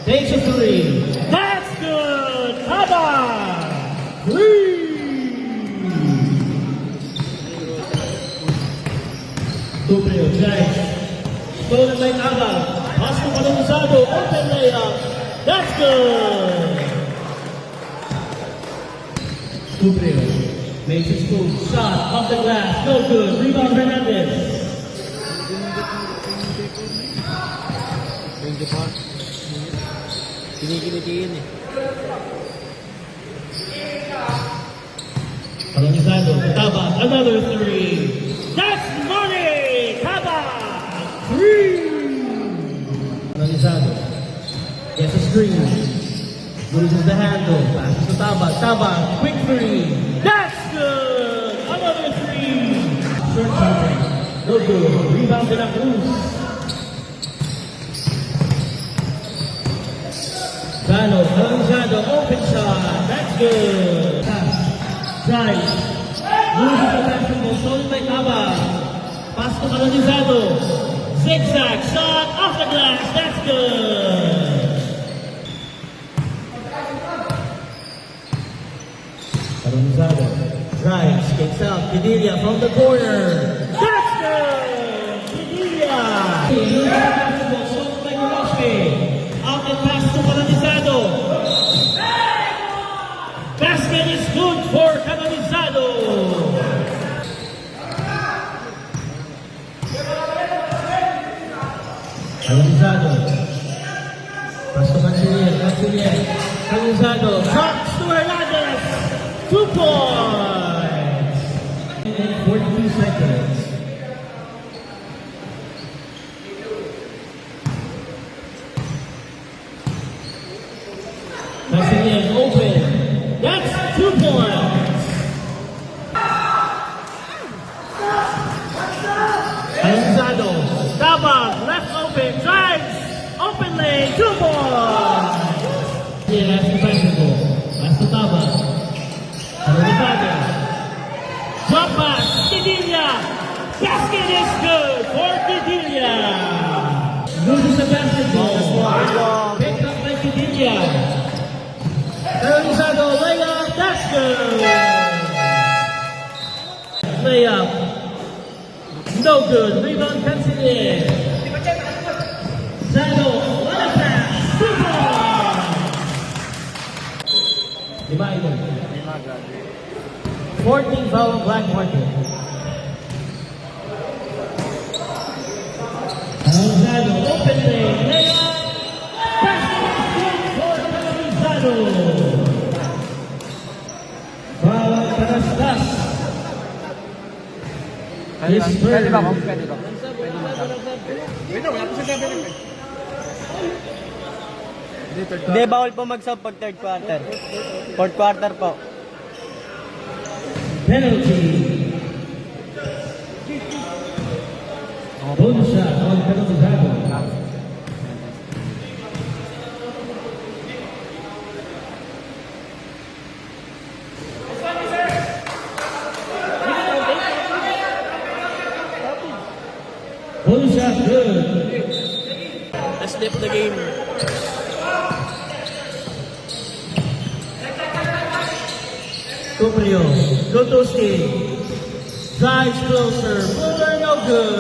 Takes a three. That's good! Taba! Three! Tupreo, drive. Stolen by Taba. Pass to Panonizado. Open layup. That's good! Tupreo makes his move. Shot off the glass. No good. Rebound Hernandez. Medyo pa. Kinikilitiin eh. Panonizado. Taba. Another three. That's money! Taba! Three! Panonizado. Gets a screen. Loses the handle. Passes to Taba. Taba. Quick three. That's good! Another three! Short shooting. No good. Rebound to the Cruz. Gano, Panonizado, open shot. That's good. Pass. Drive. Loses the basketball. Stolen by Taba. Pass to Panonizado. Zigzag shot off the glass. That's good! Panonizado. Drives. Kicks out. Padilla from the corner. That's good! Padilla! Loses the basketball. Stolen by Gulospe. Out and pass to Panonizado. Basket is good for Canonizado! Panonizado. Pass to Mancinier. Panonizado. Shots to Hernandez! 2 points! In 42 seconds. Mancinier open. That's 2 points! Panonizado. Tabak, left open, drives, open lane, 2 points! Yeah, that's the basketball. That's the Taba. Panonizado. Drop pass, Padilla! Basket is good for Padilla! Loses the basketball. Picked up by Padilla. Panonizado layup. That's good! Layup. No good. Rebound Mancinier. Zado. What a pass. 2 points! Lima ito. 14 foul on Black Market. Panonizado. Open lane. Layup. Basket is good for Canonizado! Foul on Canastas. Pwede ba? Pwede ba? Pwede wala po siya gabi. Hindi, bawal po mag-sub pag third quarter. Fourth quarter po. Penalty. Bonus shot on Panonizado. Bonus shot good. Let's flip the game. Tupreo. Gotoski. Drives closer. Fuller no good.